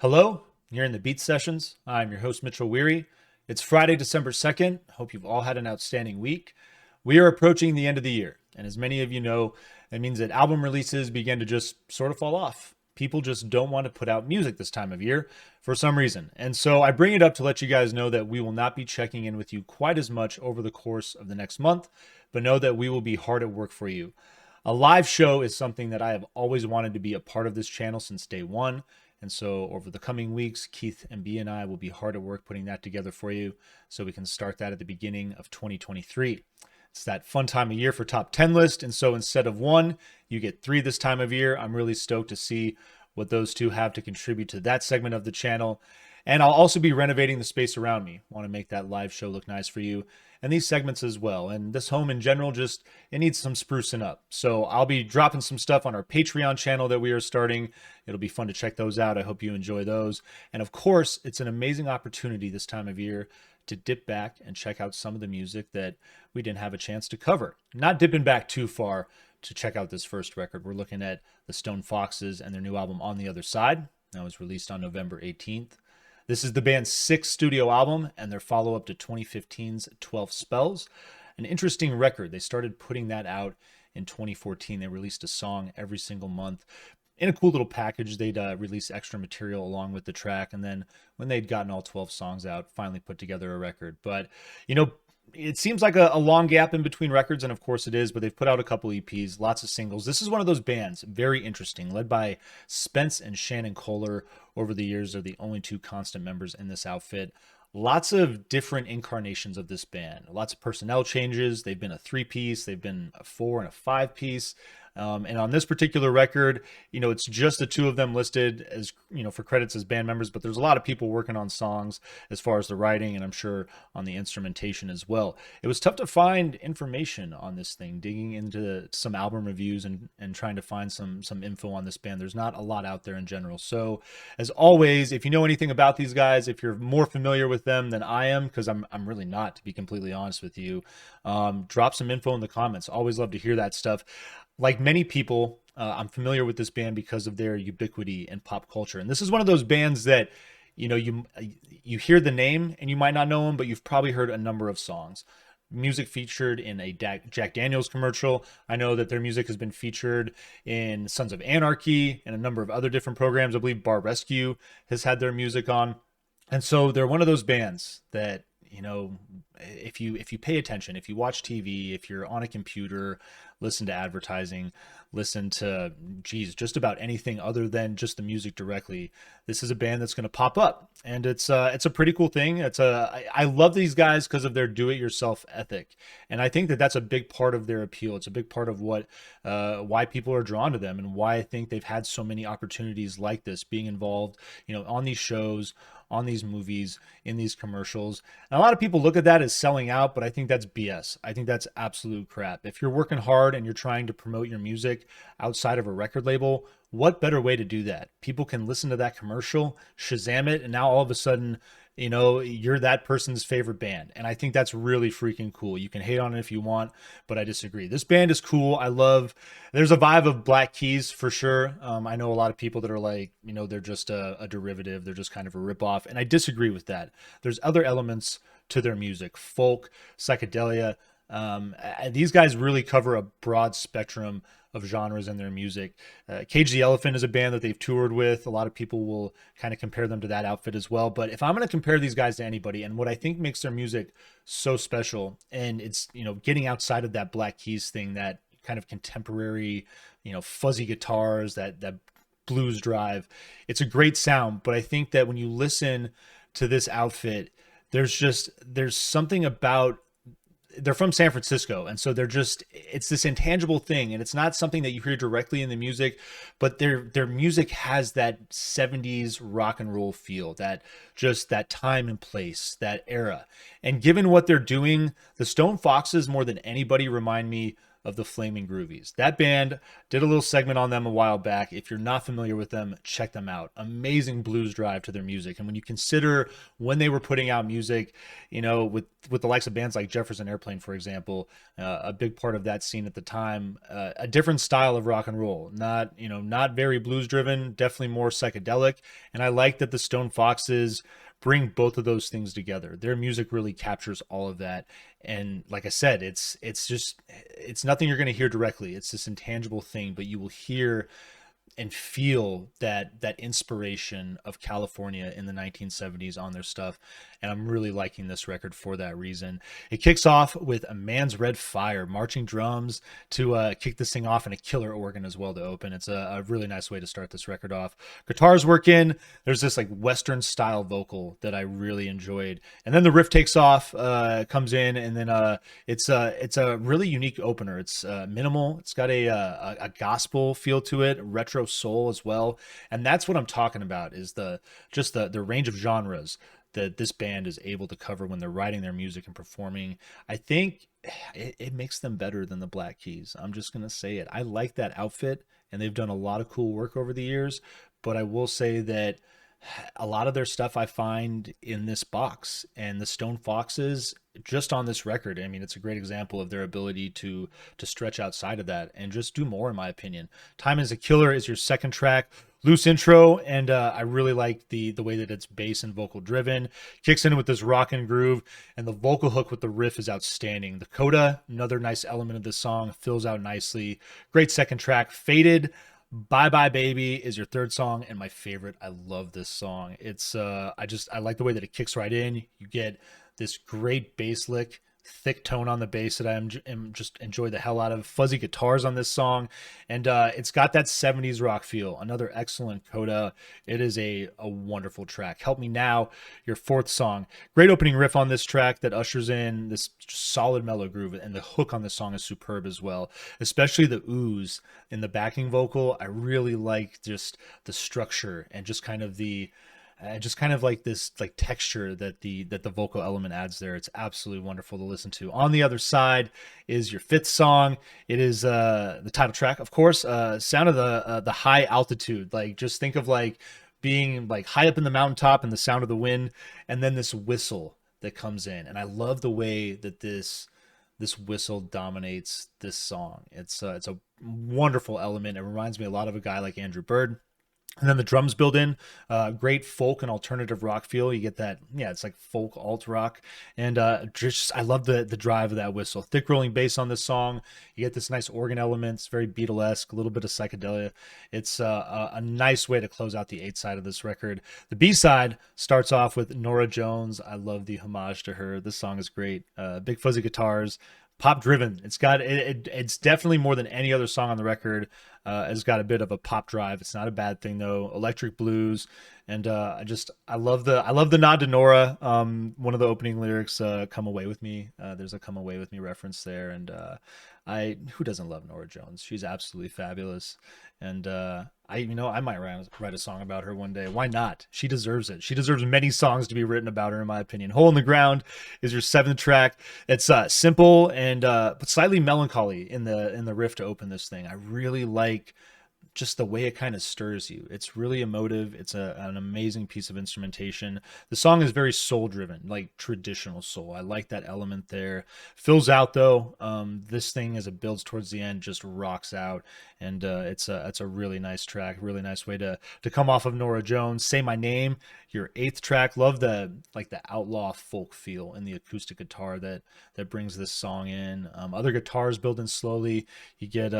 Hello, you're in the Beat Sessions. I'm your host, Mitchell Weary. It's Friday, December 2nd. Hope you've all had an outstanding week. We are approaching the end of the year, and as many of you know, that means that album releases begin to just sort of fall off. People just don't want to put out music this time of year for some reason. And so I bring it up to let you guys know that we will not be checking in with you quite as much over the course of the next month, but know that we will be hard at work for you. A live show is something that I have always wanted to be a part of this channel since day one. And so over the coming weeks, Keith and B and I will be hard at work putting that together for you so we can start that at the beginning of 2023. It's that fun time of year for top 10 list. And so instead of one, you get three this time of year. I'm really stoked to see what those two have to contribute to that segment of the channel. And I'll also be renovating the space around me. Want to make that live show look nice for you and these segments as well. And this home in general, just it needs some sprucing up. So I'll be dropping some stuff on our Patreon channel that we are starting. It'll be fun to check those out. I hope you enjoy those. And of course, it's an amazing opportunity this time of year to dip back and check out some of the music that we didn't have a chance to cover. Not dipping back too far to check out this first record. We're looking at the Stone Foxes and their new album On the Other Side. That was released on November 18th. This is the band's sixth studio album and their follow-up to 2015's 12 Spells. An interesting record. They started putting that out in 2014. They released a song every single month. In a cool little package, they'd release extra material along with the track. And then when they'd gotten all 12 songs out, finally put together a record. But, you know, it seems like a long gap in between records, and of course it is, but they've put out a couple EPs, lots of singles. This is one of those bands, very interesting, led by Spence and Shannon Kohler. Over the years, they're the only two constant members in this outfit. Lots of different incarnations of this band, lots of personnel changes. They've been a three-piece, they've been a four and a five-piece. And on this particular record, you know, it's just the two of them listed as, you know, for credits as band members, but there's a lot of people working on songs as far as the writing and I'm sure on the instrumentation as well. It was tough to find information on this thing, digging into some album reviews and trying to find some info on this band. There's not a lot out there in general. So as always, if you know anything about these guys, if you're more familiar with them than I am, because I'm really not, to be completely honest with you, drop some info in the comments. Always love to hear that stuff. Like many people, I'm familiar with this band because of their ubiquity in pop culture. And this is one of those bands that, you know, you hear the name and you might not know them, but you've probably heard a number of songs. Music featured in a Jack Daniels commercial. I know that their music has been featured in Sons of Anarchy and a number of other different programs. I believe Bar Rescue has had their music on. And so they're one of those bands that, you know, if you pay attention, if you watch TV, if you're on a computer, listen to advertising, listen to, just about anything other than just the music directly, this is a band that's going to pop up. And it's a pretty cool thing. I love these guys because of their do-it-yourself ethic. And I think that that's a big part of their appeal. It's a big part of what why people are drawn to them and why I think they've had so many opportunities like this, being involved, you know, on these shows, on these movies, in these commercials. And a lot of people look at that as selling out, but I think that's BS. I think that's absolute crap. If you're working hard and you're trying to promote your music outside of a record label, what better way to do that? People can listen to that commercial, Shazam it, and now all of a sudden, you know, you're that person's favorite band. And I think that's really freaking cool. You can hate on it if you want, but I disagree. This band is cool. There's a vibe of Black Keys for sure. I know a lot of people that are like, you know, they're just a derivative. They're just kind of a ripoff. And I disagree with that. There's other elements to their music, folk, psychedelia. These guys really cover a broad spectrum of genres in their music. Cage the Elephant is a band that they've toured with. A lot of people will kind of compare them to that outfit as well. But if I'm going to compare these guys to anybody, and what I think makes their music so special, and it's, you know, getting outside of that Black Keys thing, that kind of contemporary, you know, fuzzy guitars, that blues drive, it's a great sound. But I think that when you listen to this outfit, there's something about, they're from San Francisco, and so it's this intangible thing, and it's not something that you hear directly in the music, but their music has that 70s rock and roll feel, that time and place, that era. And given what they're doing, the Stone Foxes more than anybody remind me of the Flaming Groovies. That band, did a little segment on them a while back. If you're not familiar with them, check them out. Amazing blues drive to their music. And when you consider when they were putting out music, with the likes of bands like Jefferson Airplane, for example, a big part of that scene at the time, a different style of rock and roll, not very blues driven, definitely more psychedelic. And I like that the Stone Foxes bring both of those things together. Their music really captures all of that. And like I said, it's nothing you're going to hear directly. It's this intangible thing, but you will hear and feel that inspiration of California in the 1970s on their stuff. And I'm really liking this record for that reason. It kicks off with A Man's Red Fire, marching drums to kick this thing off, and a killer organ as well to open. It's a really nice way to start this record off. Guitars work in. There's this like Western style vocal that I really enjoyed. And then the riff takes off, comes in, and then it's a really unique opener. It's minimal. It's got a gospel feel to it, retro soul as well. And that's what I'm talking about, is the range of genres that this band is able to cover when they're writing their music and performing. I think it makes them better than the Black Keys. I'm just going to say it. I like that outfit, and they've done a lot of cool work over the years, but I will say that a lot of their stuff I find in this box. And the Stone Foxes, just on this record, I mean, it's a great example of their ability to stretch outside of that and just do more, in my opinion. Time Is a Killer is your second track. Loose intro, and I really like the way that it's bass and vocal driven. Kicks in with this rock and groove, and the vocal hook with the riff is outstanding. The coda, another nice element of this song, fills out nicely. Great second track. Faded, Bye Bye Baby is your third song, and my favorite. I love this song. It's I like the way that it kicks right in. You get this great bass lick, thick tone on the bass that I am just enjoy the hell out of. Fuzzy guitars on this song, and it's got that 70s rock feel. Another excellent coda. It is a wonderful track. Help Me Now, your fourth song. Great opening riff on this track that ushers in this solid mellow groove, and the hook on the song is superb as well, especially the ooze in the backing vocal. I really like just the structure and just kind of like this like texture that the vocal element adds there. It's absolutely wonderful to listen to. On the Other Side is your fifth song. It is the title track, of course. Sound of the high altitude. Like, just think of like being like high up in the mountaintop and the sound of the wind, and then this whistle that comes in. And I love the way that this whistle dominates this song. It's a wonderful element. It reminds me a lot of a guy like Andrew Bird. And then the drums build in, great folk and alternative rock feel. You get that, yeah, it's like folk alt rock. And I love the drive of that whistle. Thick rolling bass on this song. You get this nice organ element. It's very Beatlesque, a little bit of psychedelia. It's a nice way to close out the A side of this record. The B side starts off with Norah Jones. I love the homage to her. This song is great. Big fuzzy guitars. Pop driven. It's definitely more than any other song on the record. It's got a bit of a pop drive. It's not a bad thing though. Electric blues, and I love the nod to Nora. One of the opening lyrics, "Come away with me." There's a "Come away with me" reference there, and who doesn't love Norah Jones? She's absolutely fabulous, and I might write a song about her one day. Why not? She deserves it. She deserves many songs to be written about her, in my opinion. Hole in the Ground is your seventh track. It's simple and but slightly melancholy in the riff to open this thing. I really like just the way it kind of stirs you. It's really emotive. It's an amazing piece of instrumentation. The song is very soul driven, like traditional soul. I like that element there. Fills out though. This thing, as it builds towards the end, just rocks out, and it's a really nice track. Really nice way to come off of Norah Jones. Say My Name, your eighth track. Love the outlaw folk feel in the acoustic guitar that brings this song in. Other guitars build in slowly. You get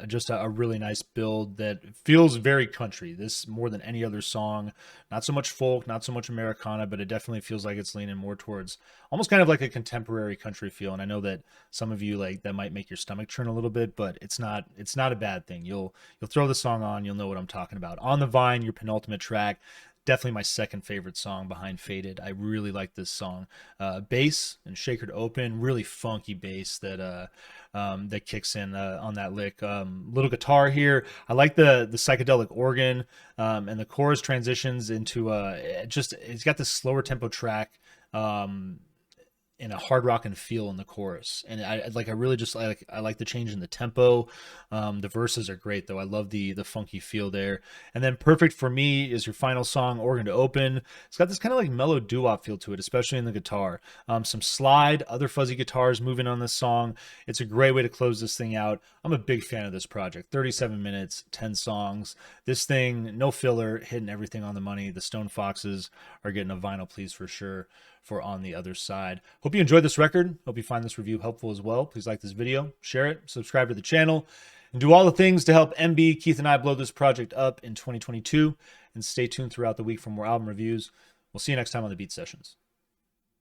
just a really nice build that feels very country. This, more than any other song, not so much folk, not so much Americana, but it definitely feels like it's leaning more towards almost kind of like a contemporary country feel. And I know that some of you, like, that might make your stomach churn a little bit, but it's not a bad thing. You'll throw the song on, you'll know what I'm talking about. On the Vine, your penultimate track. Definitely my second favorite song behind Faded. I really like this song. Bass and Shaker to open, really funky bass that kicks in on that lick. Little guitar here. I like the psychedelic organ, and the chorus transitions into it's got this slower tempo track. in a hard rockin' feel in the chorus. And I really just I like the change in the tempo. The verses are great though. I love the funky feel there. And then Perfect for Me is your final song, Organ to Open. It's got this kind of like mellow doo-wop feel to it, especially in the guitar. Some slide, other fuzzy guitars moving on this song. It's a great way to close this thing out. I'm a big fan of this project. 37 minutes, 10 songs. This thing, no filler, hitting everything on the money. The Stone Foxes are getting a vinyl please for sure for On the Other Side. Hope you enjoyed this record. Hope you find this review helpful as well. Please like this video, share it, subscribe to the channel, and do all the things to help MB, Keith, and I blow this project up in 2022. And stay tuned throughout the week for more album reviews. We'll see you next time on the Beat Sessions.